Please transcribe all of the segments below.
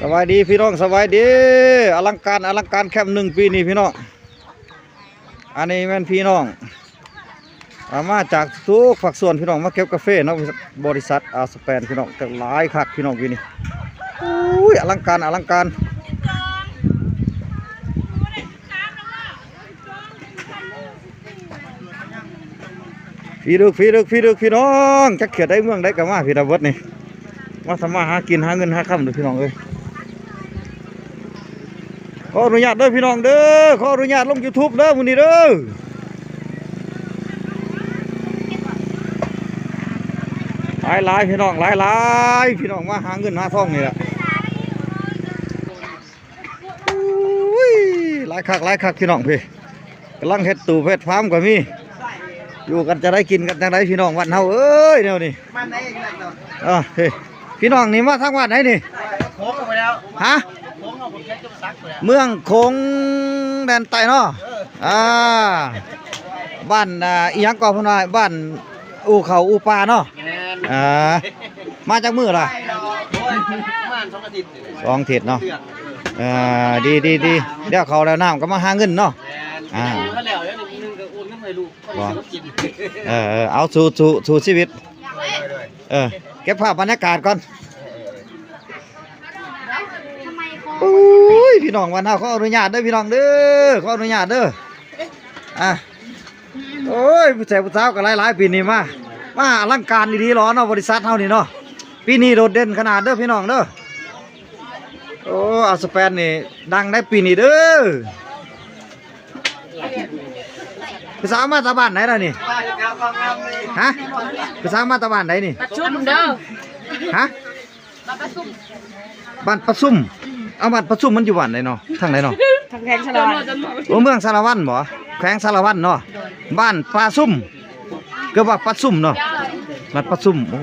สวัสดีพี่น้องสวัสดีอลังการแคมป์1 ปีนี้พี่น้องอันนี้แม่นพี่น้องมาจากทุกฝักส่วนพี่น้องมาเก็บกาแฟเนาะบริษัทอาสแปนพี่น้องแต่หลายคักพี่น้องปีนี้อุ้ยอลังการฟีดึกพี่น้องจะเขียดได้เมืองได้กับมาพี่ดาวดนี่มาทำมาหากินหาเงินหาค่ำดูพี่น้องเอ้ยขออนุญาตเด้อพี่น้องเด้อขออนุญาตลง YouTube เด้อมื้อนี้เด้อหลายพี่น้องหลายพี่น้องมาหาเงินหาทองนี่แหละอุ้ยหลายคักพี่น้องพี่กำลังเฮ็ดตู้เฮ็ดฟาร์มก็มีอยู่กันจะได้กินกันจังไดพี่น้องวันเฮาเอ้ยเดี๋ยวนี้มันได้เฮ้ยพี่น้องนี่มาทางวัดไหนนี่โค้งไปแล้วฮะเมืองคงแดนใต้เนาะบ้านอีหยังก่อพุ่นว่าบ้านอู่เขาอู่ปลาเนาะมาจากมือล่ะ2 อาทิตย์เนาะดีเดี๋ยวเขาแล้วน้ำก็มาหาเงินเนาะเอาสู่ชีวิตเก็บภาพบรรยากาศก่อนโอ้ยพี่น้องวันเฮาขออนุญาตเด้อพี่น้องเด้อขออนุญาตเด้อโอ้ยผู้ชายผู้สาวกันหลายปีนี้มาอลังการดีๆหรอเนาะบริษัทเฮานี่เนาะปีนี้โดดเด่นขนาดเด้อพี่น้องเด้อโอ้อาสแปนนี่ดังได้ปีนี้เด้อผู้สาวมาตะบ้านไหนล่ะนี่ฮะผู้สาวมาตะบ้านไหนนี่ประชุมเด้อฮะบ้านประชุมเอาบ้านประชุมมันอยู่บ้านไหนเนาะทางไหนเนาะทางแขวงสารวัตรโอ้เมืองสารวัตรบ่แขวงสารวัตรเนาะบ้านปลาซุ่มก็ว่าปลาซุ่มเนาะบ้านปลาซุ่มโอ้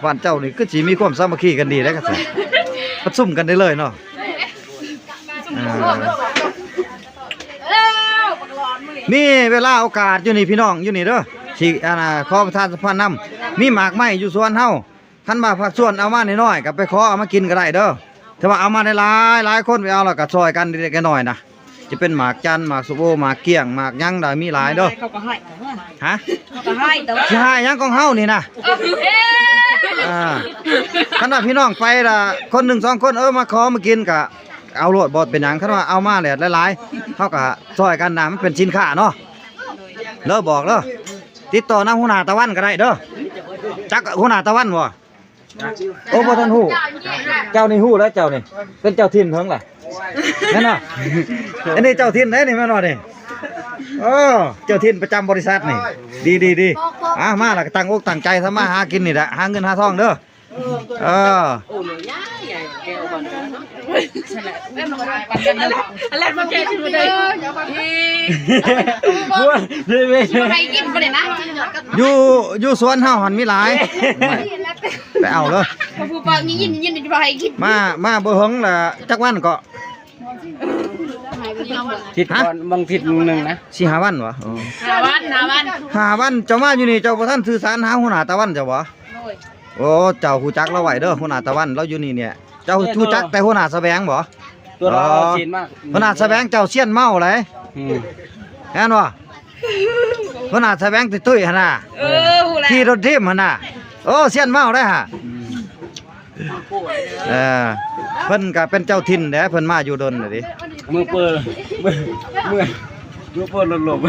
บ้านเจ้านี่ก็สิมีความสามัคคีกันดีได้ก็สิปลาซุ่มกันได้เลยเนาะนี่เวลาโอกาสอยู่นี่พี่น้องอยู่นี่เด้อสิขอประทานสะพานนำมีหมากไม้อยู่สวนเฮาท่านมาผักสวนเอามาน้อยๆก็ไปขอเอามากินก็ได้เด้อถ้าว่าเอามาได้หลายคนไปเอาแล้วก็ซอยกันเล็กๆน้อยๆนะจะเป็นหมากจันหมากสุโบหมากเกี้ยงหมากยังได้มีหลายเด้อเขาก็ให้ฮะเขาก็ให้แต่ว่าสิให้ยังของเฮานี่นะคันว่าพี่น้องไปละคน1 2 คนมาขอมากินก็เอาโลดบ่เป็นหยังคันว่าเอามาแหละหลายๆเฮาก็ซอยกันนะมันเป็นสินค้าเนาะเด้อบอกเด้อติดต่อนำหัวหน้าตะวันก็ได้เด้อจักหัวหน้าตะวันบ่โอ้บ่ทันฮู้เจ้านี่ฮู้แล้วเจ้านี่เป็นเจ้าถิ่นเพิ่งล่ะแม่นบ่อันนี้เจ้าถิ่นไหนนี่แม่นบ่นี่เจ้าถิ่นประจำบริษัทนี่ดีมาล่ะตั้งอกตั้งใจทำมาหากินนี่แหละหาเงินหาทองเด้ออะไรมาแก้ที่เลยอยู่สวนเฮาหันมีหลายไปเอาเลยมาเบิ่งล่ะจักวันก็ทิศก่อนบางทิศนึงนะ4-5 วันบ่5 วันเจ้ามาอยู่นี่เจ้าบ่ทันสื่อสารหาหัวหน้าตะวันเจ้าบ่โอ้เจ้าฮู้จักเราไว้เด้อหัวหน้าตะวันเราอยู่นี่เนี่ยเจ้าฮู้จักแต่หัวหน้าแสวงบ่ตัวเราชินมากหัวหน้าแสวงเจ้าเสี้ยนเมาเลยแม่นบ่หัวหน้าแสวงตุ้ยหั่นน่ะขี่รถทิ่มหั่นน่ะโอ้เสี้ยนเมาได้ฮะเพิ่นก็เป็นเจ้าถิ่นแหละเพิ่นมาอยู่ดนน่ะดิมือเปิดหลบ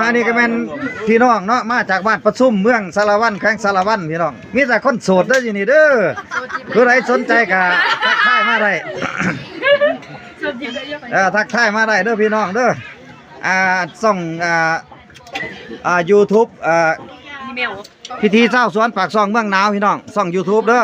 อันนี้ก็แม่นพี่น้องเนาะมาจากบ้านประชุมเมืองสารวัตรแขวงสารวัตรพี่น้องมีแต่คนโสดเด้ออยู่นี่เด้อผู้ใดสนใจก็ทักทายมาได้ทักทายมาได้เด้อพี่น้องเด้อส่องYouTube พิธีเศร้าสวนปากซองเมืองหนาวพี่น้องส่อง YouTube เด้อ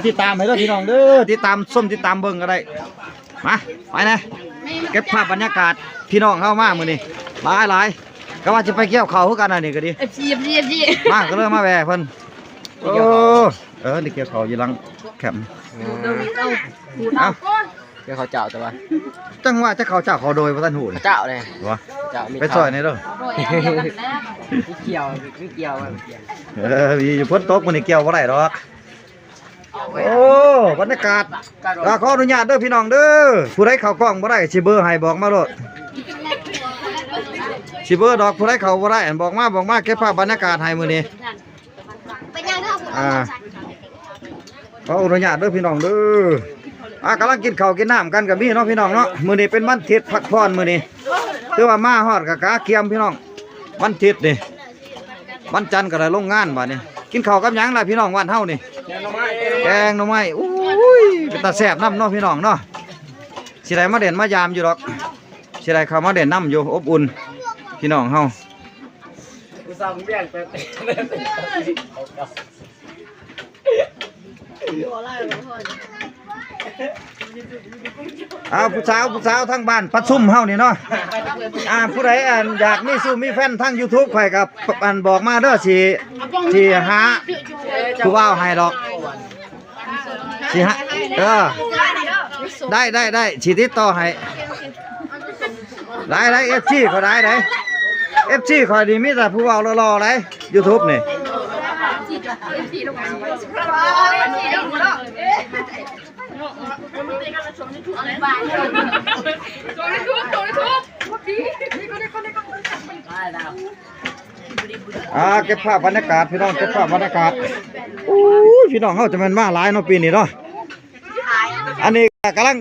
ติดตามให้เด้อพี่น้องเด้อติดตามติดตามเบิ่งก็ได้มาไปนะเก็บภาพบรรยากาศพี่น้องเข้ามามื้อนี้หลายก็ว่าจะไปเกี่ยวข้าวคือกันอันนี้ก็ดีมาก็เลยมาแวะเพิ่นนี่เกี่ยวข้าวอยู่หลังแคมป์เอาเกี่ยวข้าวเจ้าแต่ว่าจังว่าจะข้าวเจ้าข้าวโดยบ่ทันหูเจ้าเลยบ่ไปซอยนี่เด้อเกี่ยวมีฝนตกมื้อนี้เกี่ยวบ่ได้ดอกโอ้ บรรยากาศขออนุญาตเด้อพี่น้องเด้อผู้ใดเข้ากล้องบ่ได้สิเบอร์ให้บอกมาโลดสิเบอร์ดอกผู้ใดเข้าบ่ได้บอกมาเก็บภาพบรรยากาศให้มื้อนี้ขออนุญาตเด้อพี่น้องเด้อกำลังกินข้าวกินน้ำกันกับพี่เนาะพี่น้องเนาะมื้อนี้เป็นวันอาทิตย์พักผ่อนมื้อนี้ถือว่ามาฮอดกะกาเกียมพี่น้องวันอาทิตย์นี่วันจันทร์ก็ได้ลงงานบัดนี้กินข้าวกับหยังล่ะพี่น้องวันเฮานี่แกงหน่อไม้อุ้ยเป็นตาแซ่บน้ำเนาะพี่น้องเนาะสิได้มาเด่นมายามอยู่ดอกสิได้เข้ามาเด่นน้ำอยู่อบอุ่นพี่น้องเฮาผู้สาวทั้งบ้านปัดซุ่มเฮานี่เนาะผู้ใดอยากมีสู้มีแฟนทั้ง YouTube ข่อยกับบอกมาเด้อสิหาผู้ว่าวให้ดอกสิฮะได้สิติดต่อให้ได้ FG เขาได้ FG ข่อยนี่มีแต่ผู้ว่าวรอๆเลย YouTube นี่เก็บภาพบรรยากาศพี่น้องเก็บภาพบรรยากาศพี่น้องเขาจะเป็นมาหลายเนาะปีนี้เนาะอันนี้กำลัง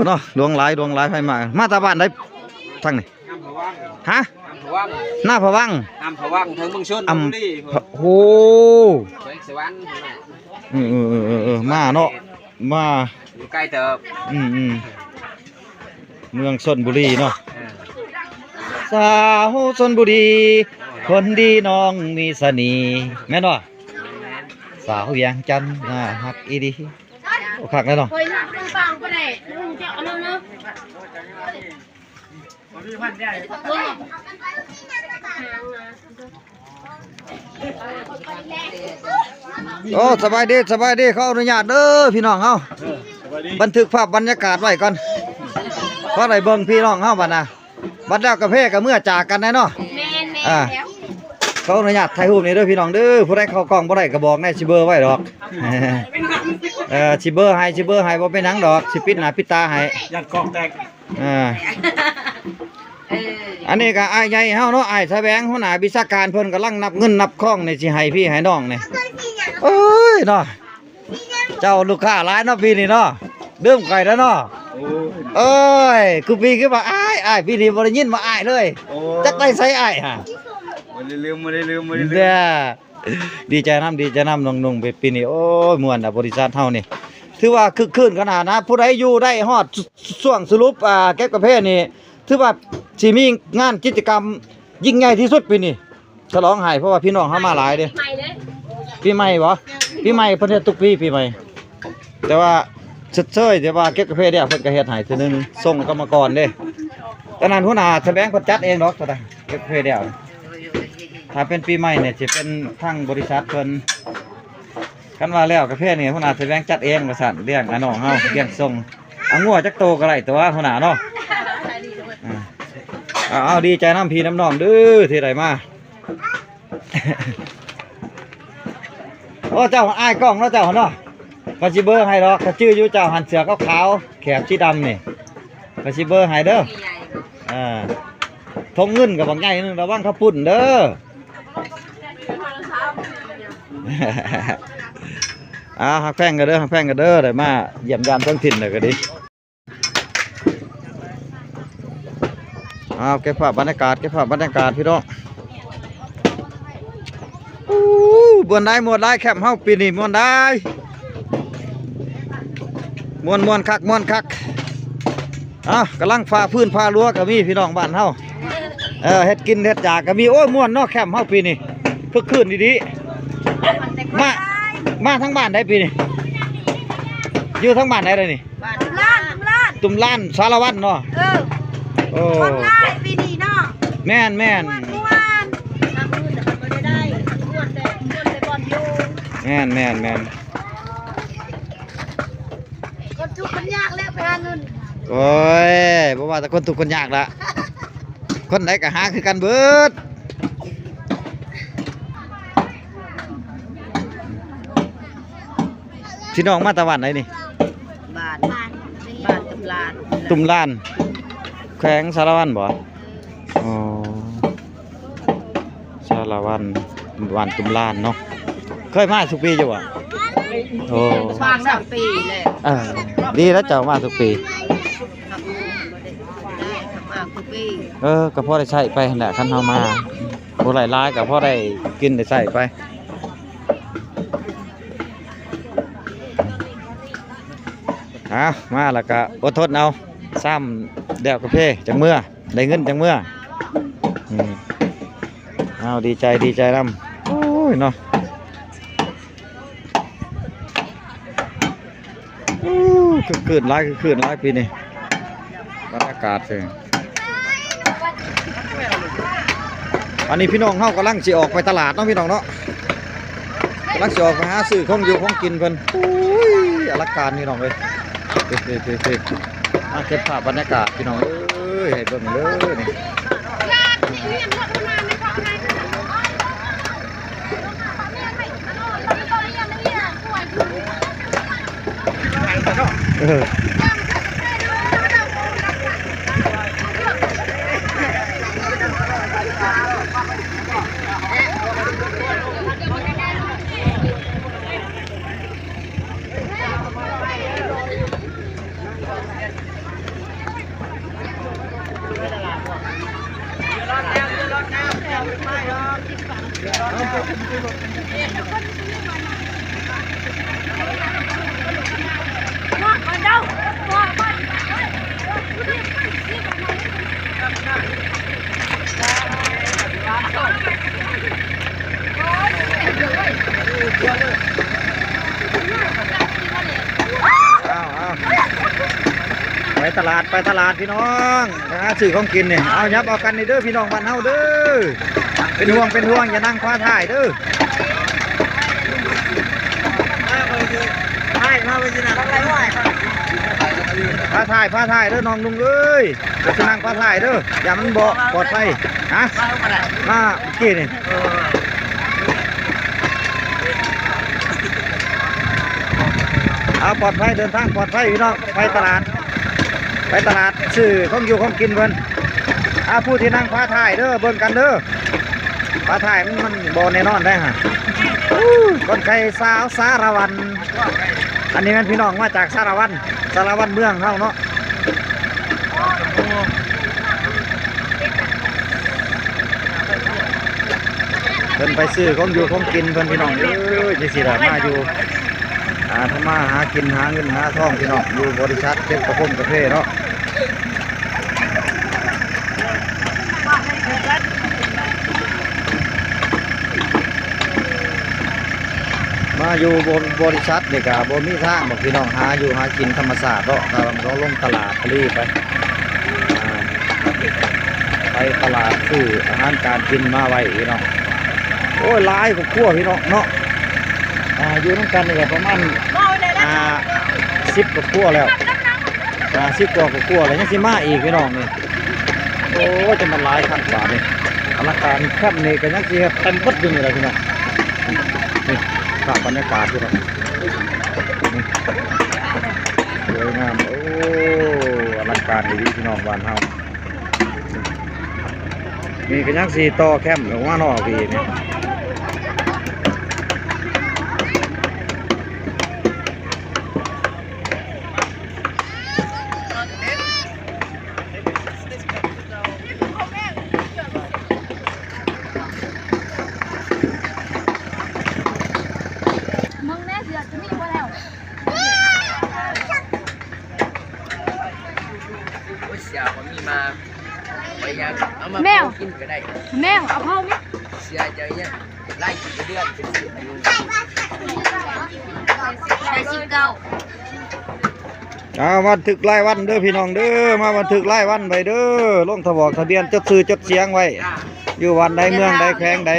เนาะดวงหลายไปมาตาบ้านได้ทั้งนี้ฮะหน้าผวังน้ำผวังเทิงเมืองชนโอ้มาเนาะมาใกล้เติบเมืองชลบุรีเนาะสาวชลบุรีคนดีน้องมีเสน่ห์แม่นบ่สาวเวียงจันทน์น่าฮักอีดีโอ้คักเลยเนาะโอ้สบายดีเขาอนุญาตเด้อพี่น้องเฮาบันทึกภาพบรรยากาศไว้ก่อนเพราะได้เบิ่งพี่น้องเฮาบัดน่ะบัดแล้วกาแฟก็เมื่อจากกันแน่เนาะเขาอนุญาตถ่ายรูปนี่เด้อพี่น้องเด้อผู้ใดเข้ากล้องบ่ได้ก็บอกแน่สิเบอร์ไว้ดอกสิเบอร์ให้บ่เป็นหยังดอกสิปิดหน้าปิดตาให้ยัดกล้องแตกอันนี้ก็อ้ายใหญ่เฮาเนาะอ้ายแสวงหัวหน้าวิชาการเพิ่นกำลังนับเงินนับข้องนี่สิให้พี่ให้น้องนี่เอ้ยเนาะเจ้าลูกค้าหลายเนาะปีนี้เนาะดื่มไก่แล้วเนาะเอ้ยคือปีคือว่าอ้ายปีนี้บ่ได้ยินมาอ้ายเลยจักได้ใส่อ้ายฮะบ่ได้ลืมดีใจนำน้องๆปีนี้โอ้ยม่วนบริษัทเฮานี่ถือว่าคึกคืนขนาดนะผู้ใดอยู่ได้ฮอดช่วงสรุปเก็บกาแฟนี่ถือว่าสิมีงานกิจกรรมยิ่งใหญ่ที่สุดปีนี้ฉลองให้เพราะว่าพี่น้องเฮามาหลายเด้ปีใหม่บ่ปีใหม่เพิ่นเฮ็ดทุกปีใหม่แต่ว่าเฉยๆแต่ว่าเก็บกาแฟเนี่ยเพิ่นก็เฮ็ดให้เทื่อนึงส่งกรรมกรเด้ตอนนั้นหัวหน้าแสดงเพิ่นจัดเองดอกเท่าใดเก็บกาแฟเดียวถ้าเป็นปีใหม่เนี่ยสิเป็นทางบริษัทเพิ่นคันว่าแล้วกาแฟนี่หัวหน้าแสดงจัดเองว่าซั่นเลี้ยงน้องเฮาเลี้ยงส่งเอางัวจักโตก็ได้แต่ว่าหัวหน้าเนาะเอาดีใจน้ำพี่น้ำน้องเด้อที่ได้มาโอ้เจ้าอ้ายกล้องเนาะเจ้าเนาะก็สิเบอร์ให้ดอกก็ชื่ออยู่เจ้าหันเสือขาวๆแขบสีดำนี่ก็สิเบอร์ให้เด้อทงเงินกับบางใหญ่นึงระวังเขาปุ่นเด้อหักแพงกันเด้อได้มาเยี่ยมยามท้องถิ่นเลยก็ดีเก็บภาพบรรยากาศพี่น้องม่วนได้แคมป์เฮาปีนี้ม่วนได้ม่วนคักกำลังฟ้าพื้นฟ้ารั้วก็มีพี่น้องบ้านเฮาเฮ็ดกินเฮ็ดจากก็มีโอ้ยม่วนเนาะแคมป์เฮาปีนี้คึกคืนดีๆมาทั้งบ้านได้ปีนี้อยู่ทั้งบ้านได้เลยนี่ตุ่มล้านสารวัตรเนาะคนไล่ปีนี้เนาะแม่นแม่นคนทุกคนยากแล้วไปหาเงินโอ้ยบ่ว่าแต่คนทุกคนยากละคนไหนก็หาคือกันเบิด พี่น้องมาตะวันไหนนี่ บ้านตุลาน ตุ่มลานแขวงสารวันบ่อ๋อสารวันวันตุ่มลานเนาะเคยมาทุกปีอยู่อ่ะโอ้ ฟาง3 ปีเลย ดีแล้วเจ้ามาทุกปี ทุกปี ก็พอได้ใช้ไปนั่นแหละคันเฮามาบ่หลายร้ายก็พอได้กินได้ใช้ไปมาแล้วก็อดทนเอาซ้ำเดี่ยวกาแฟจังเมื่อได้เงินจังเมื่อเอาดีใจนำโอ้ยเนาะคือคืนร้ายปีนี้บรรยากาศเลยอันนี้พี่น้องเฮากำลังสิออกไปตลาดเนาะพี่น้องเนาะกำลังสิออกไปหาซื้อของอยู่ของกินเพิ่นโอ้ยอลังการพี่น้องเอ้ยเก็บภาพบรรยากาศพี่น้องเอ้ยให้เบิ่งเลยนี่ไปตลาดพี่น้องนะซื้อของกินเนี่ยเอายับเอากันนี่เด้อพี่น้องบ้านเฮาเด้อเป็นห่วงอย่านั่งคว้าถ่ายเด้อมาไปสินะพาถ่ายเด้อน้องลุงเอ้ยจะนั่งคว้าถ่ายเด้ออย่ามันบ่ปลอดภัยฮะมากี่นี่เอาปลอดภัยเดินทางปลอดภัยพี่น้องไปตลาดซื้อของอยู่ของกินเพิ่นผู้ที่นั่งฟ้าถ่ายเด้อเบิ่งกันเด้อฟ้าถ่ายมันบ่แน่นอนได้ฮะคนไก่สาวสารวันอันนี้มันพี่น้องมาจากสารวันเมืองเฮาเนาะเพิ่นไปซื้อของอยู่ของกินเพิ่นพี่น้องจังซี่ล่ะมาอยู่ทำมาหากินหาเงินหาทองพี่น้องอยู่บริษัทเก็บกระพงกระเพาะเนาะมาอยู่บริษัทเด็กบ่มีทางบอกพี่น้องหาอยู่หากินธรรมศาสตร์เนาะเราลงตลาดทะเลไปตลาดซื้ออาหารการกินมาไว้พี่น้องโอ้ยหลายกว่าขั้วพี่น้องเนาะอยู่น้ำกันนี่ประมาณ10 กว่าขั้วแล้ว10 กว่าขั้วแล้วยังสิมาอีกพี่น้องนี่โอ้จะมันหลายขั้นบาทนี่อลังการแคบนี่ก็ยังสิเต็มปัดอยู่นี่แหละพี่น้องนี่ภาพบรรยากาศพี่น้องสวยงามโอ้อลังการดีพี่น้องบ้านเฮามีก็ยังสิต่อแคมป์ออกมานอกพี่นี่แมวกินก็ได้แมวเอาเข้าไหมเสียใจเนี่ยไล่กินเดือนเป็นเสียอายุบันทึกรายวันเด้อพี่น้องเด้อมาบันทึกรายวันไปเด้อลงทะบอกทะเบียนจดชื่อจดเสียงไว้อยู่วันใดเมืองใดแขวงใด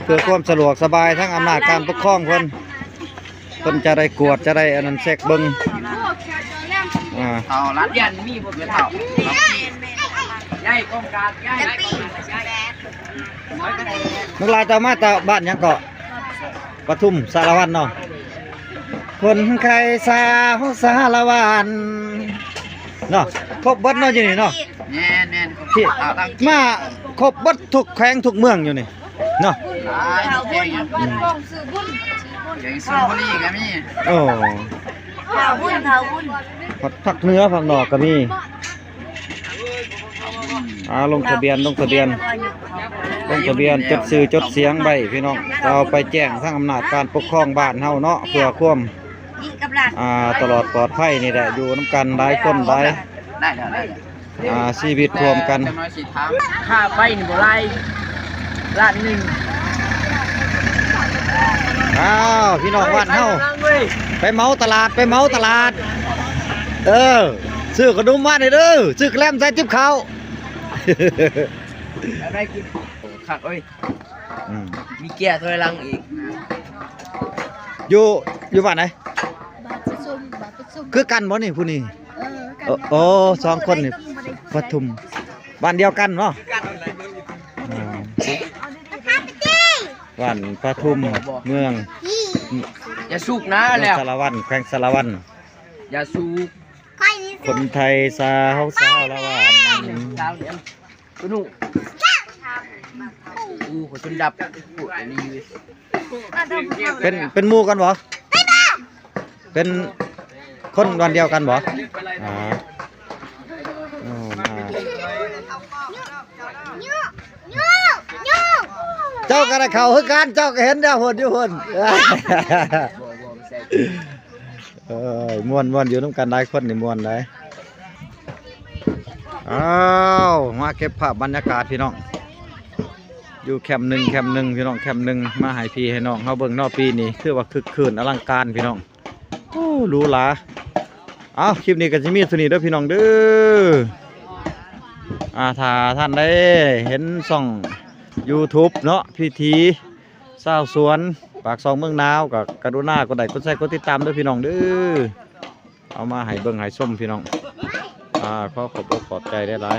เพื่อความสะดวกสบายทั้งอำนาจการปกครองเพิ่นจะได้กวดจะได้อันนั้นเช็คเบิ่งเอาลัดยันมีพวกเท่าย้ายกองการย้ายนักลาจะมาจากบ้านยังเกาะปทุมสารวัตรเนาะ คนไข้สาวสารวันเนาะครบเบิดเนาะอยู่นี่เนาะ แน่แน่ พี่มาครบเบิดทุกแขวงทุกเมืองอยู่นี่เนาะ แข่งอย่างสุพรรณบุรีก็มี โอ้ ข่าวบุญข่าวบุญ ผักเหนื้อผักนอกก็มีลงทะเบียนจดชื่อจดเสียงใบพี่น้องเอาไปแจ้งทางอำนาจการปกครองบ้านเฮาเนาะเพื่อความ ยิงกับหลาน ตลอดปลอดภัยนี่แหละอยู่น้ำกันหลายคนหลาย ได้แล้ว ชีวิตรวมกัน จังน้อยสิถามค่าไฟนี่บ่ไรล้านหนึ่ง พี่น้องบ้านเฮาไปเมาตลาดซื้อขนมมาเด้อซื้อแกล้มใส่ติ๊บข้าว ได้กินขักเอ้ยมีเกียร์ถอยหลังอีก อยู่บ้านไหนคือกันบ่นี่ผู้นี้โอ้สองคนนี่ปทุมบ้านเดียวกันเนาะบ้านปทุมเมือง อย่าสูบนะแล้ว สารวัตรแขวงสารวัตร อย่าสูบ คนไทยสาวสารวัตร ดาวเนี่ยคุณหนูหัวจนดับอันนี้ เป็นหมู่กันบ่เป็นคนวันเดียวกันบ่เจ้าก็ได้เข้าคือกันเจ้าก็เห็นเด้อหุ่นอยู่หุ่นม่วนอยู่น้ำกันหลายคนนี่ม่วนได้มาเก็บภาพบรรยากาศพี่น้องอยู่แคมป์หนึ่งพี่น้องแคมป์หนึ่งมาให้พี่ให้น้องเฮาเบิ่งนอกปีนี้คือว่าคึกคืนอลังการพี่น้องโอ้หรูหราคลิปนี้ก็สิมีเท่านี้เด้อพี่น้องเด้อถ้าท่านได้เห็นช่อง YouTube เนาะพิธีชาวสวนปากซองเมืองนาวกับกรุณากดไลค์กดแชร์กดติดตามด้วยพี่น้องเด้อเอามาให้เบิ่งให้ชมพี่น้องขอขอบอกขอบใจได้หลาย